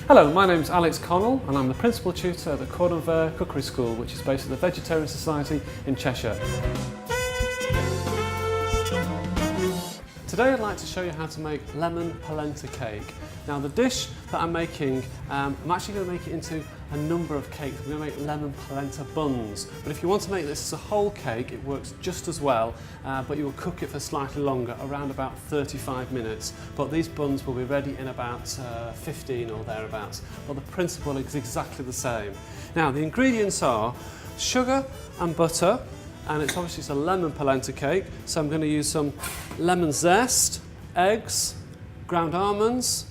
Hello, my name's Alex Connell and I'm the Principal Tutor at the Cordon Vert Cookery School, which is based at the Vegetarian Society in Cheshire. Today I'd like to show you how to make lemon polenta cake. Now the dish that I'm making, I'm actually going to make it into a number of cakes. I'm going to make lemon polenta buns, but if you want to make this as a whole cake it works just as well, but you will cook it for slightly longer, around about 35 minutes. But these buns will be ready in about 15 or thereabouts, but the principle is exactly the same. Now the ingredients are sugar and butter, and it's obviously a lemon polenta cake, so I'm going to use some lemon zest, eggs, ground almonds,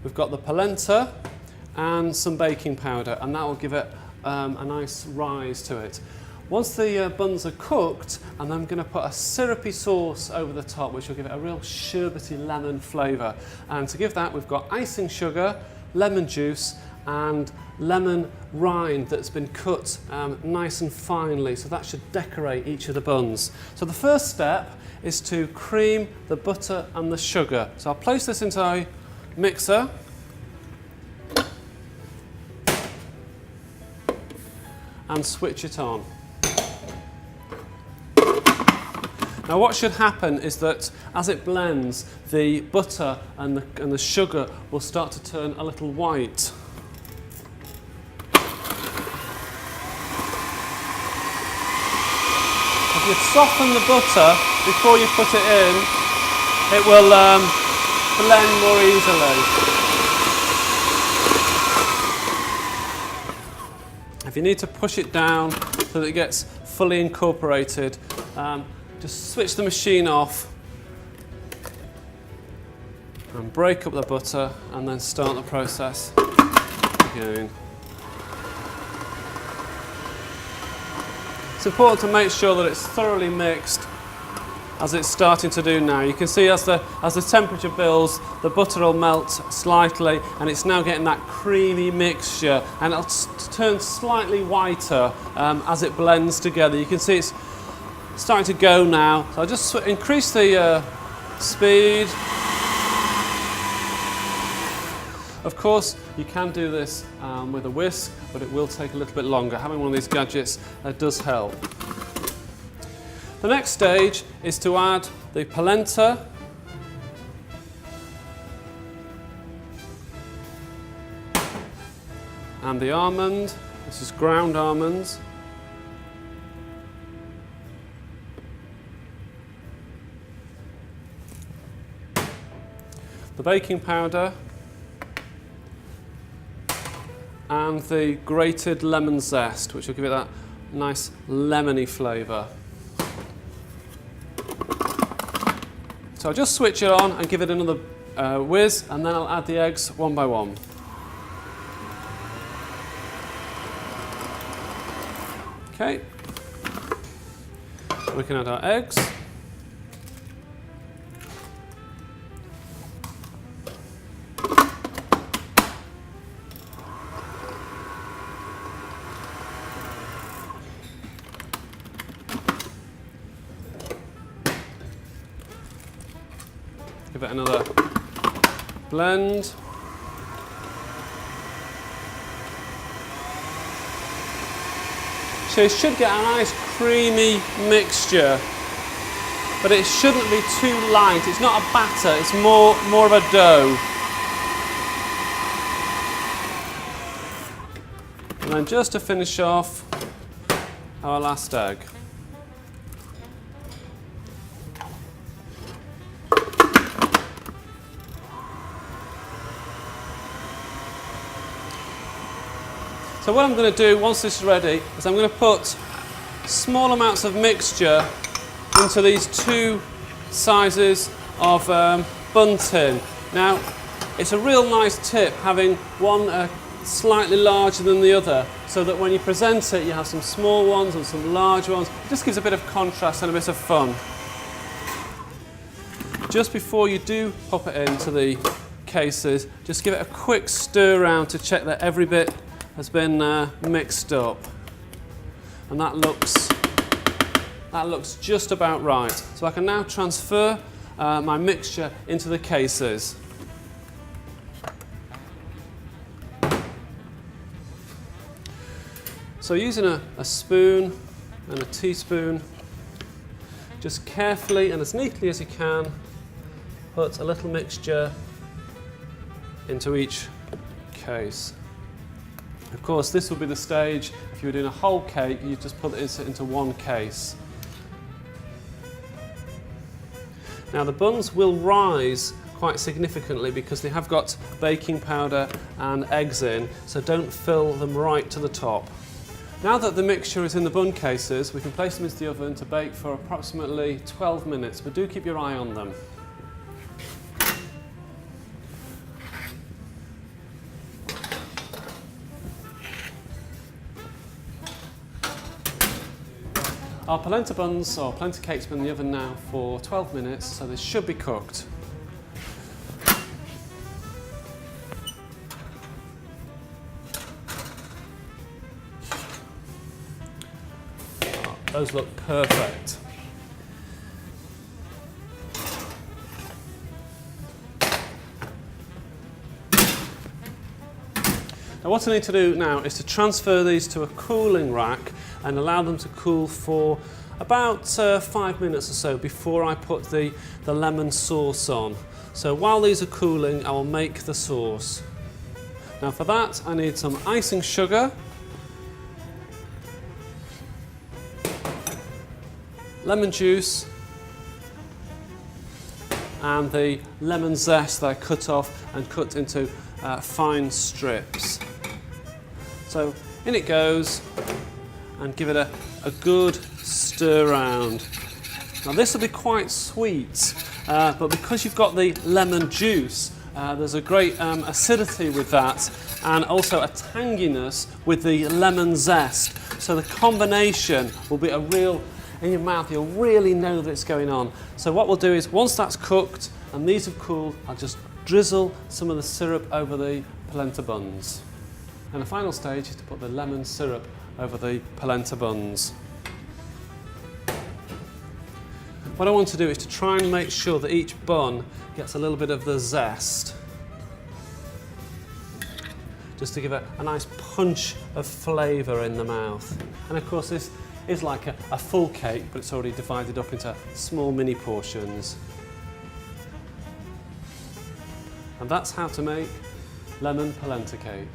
we've got the polenta and some baking powder, and that will give it a nice rise to it. Once the buns are cooked, and I'm going to put a syrupy sauce over the top which will give it a real sherbety lemon flavour, and to give that we've got icing sugar, lemon juice and lemon rind that's been cut nice and finely, so that should decorate each of the buns. So the first step is to cream the butter and the sugar. So I'll place this into a mixer and switch it on. Now what should happen is that as it blends, the butter and the sugar will start to turn a little white. If you soften the butter before you put it in, it will blend more easily. If you need to push it down so that it gets fully incorporated, just switch the machine off and break up the butter and then start the process again. It's important to make sure that it's thoroughly mixed as it's starting to do now. You can see as the temperature builds, the butter will melt slightly and it's now getting that creamy mixture, and it'll turn slightly whiter as it blends together. You can see it's starting to go now. So I'll just increase the speed. Of course, you can do this with a whisk, but it will take a little bit longer. Having one of these gadgets does help. The next stage is to add the polenta, and the almond. This is ground almonds. The baking powder, and the grated lemon zest, which will give it that nice lemony flavour. So I'll just switch it on and give it another whiz, and then I'll add the eggs one by one. Okay, we can add our eggs. Give it another blend. So you should get a nice creamy mixture, but it shouldn't be too light. It's not a batter, it's more of a dough. And then just to finish off, our last egg. So what I'm going to do once this is ready is I'm going to put small amounts of mixture into these two sizes of bun tin. Now it's a real nice tip having one slightly larger than the other, so that when you present it you have some small ones and some large ones. It just gives a bit of contrast and a bit of fun. Just before you do pop it into the cases, just give it a quick stir around to check that every bit has been mixed up, and that looks just about right. So I can now transfer my mixture into the cases. So using a spoon and a teaspoon, just carefully and as neatly as you can, put a little mixture into each case. Of course, this will be the stage, if you were doing a whole cake, you just put it into one case. Now the buns will rise quite significantly because they have got baking powder and eggs in, so don't fill them right to the top. Now that the mixture is in the bun cases, we can place them into the oven to bake for approximately 12 minutes, but do keep your eye on them. Our polenta buns, or polenta cakes, have been in the oven now for 12 minutes, so they should be cooked. Oh, those look perfect. Now what I need to do now is to transfer these to a cooling rack and allow them to cool for about 5 minutes or so before I put the lemon sauce on. So while these are cooling, I will make the sauce. Now for that I need some icing sugar, lemon juice, and the lemon zest that I cut off and cut into fine strips. So in it goes, and give it a good stir round. Now this will be quite sweet, but because you've got the lemon juice, there's a great acidity with that, and also a tanginess with the lemon zest. So the combination will be a real, in your mouth, you'll really know that it's going on. So what we'll do is, once that's cooked and these have cooled, I'll just drizzle some of the syrup over the polenta buns. And the final stage is to put the lemon syrup over the polenta buns. What I want to do is to try and make sure that each bun gets a little bit of the zest, just to give it a nice punch of flavour in the mouth. And of course this is like a full cake, but it's already divided up into small mini portions. And that's how to make lemon polenta cake.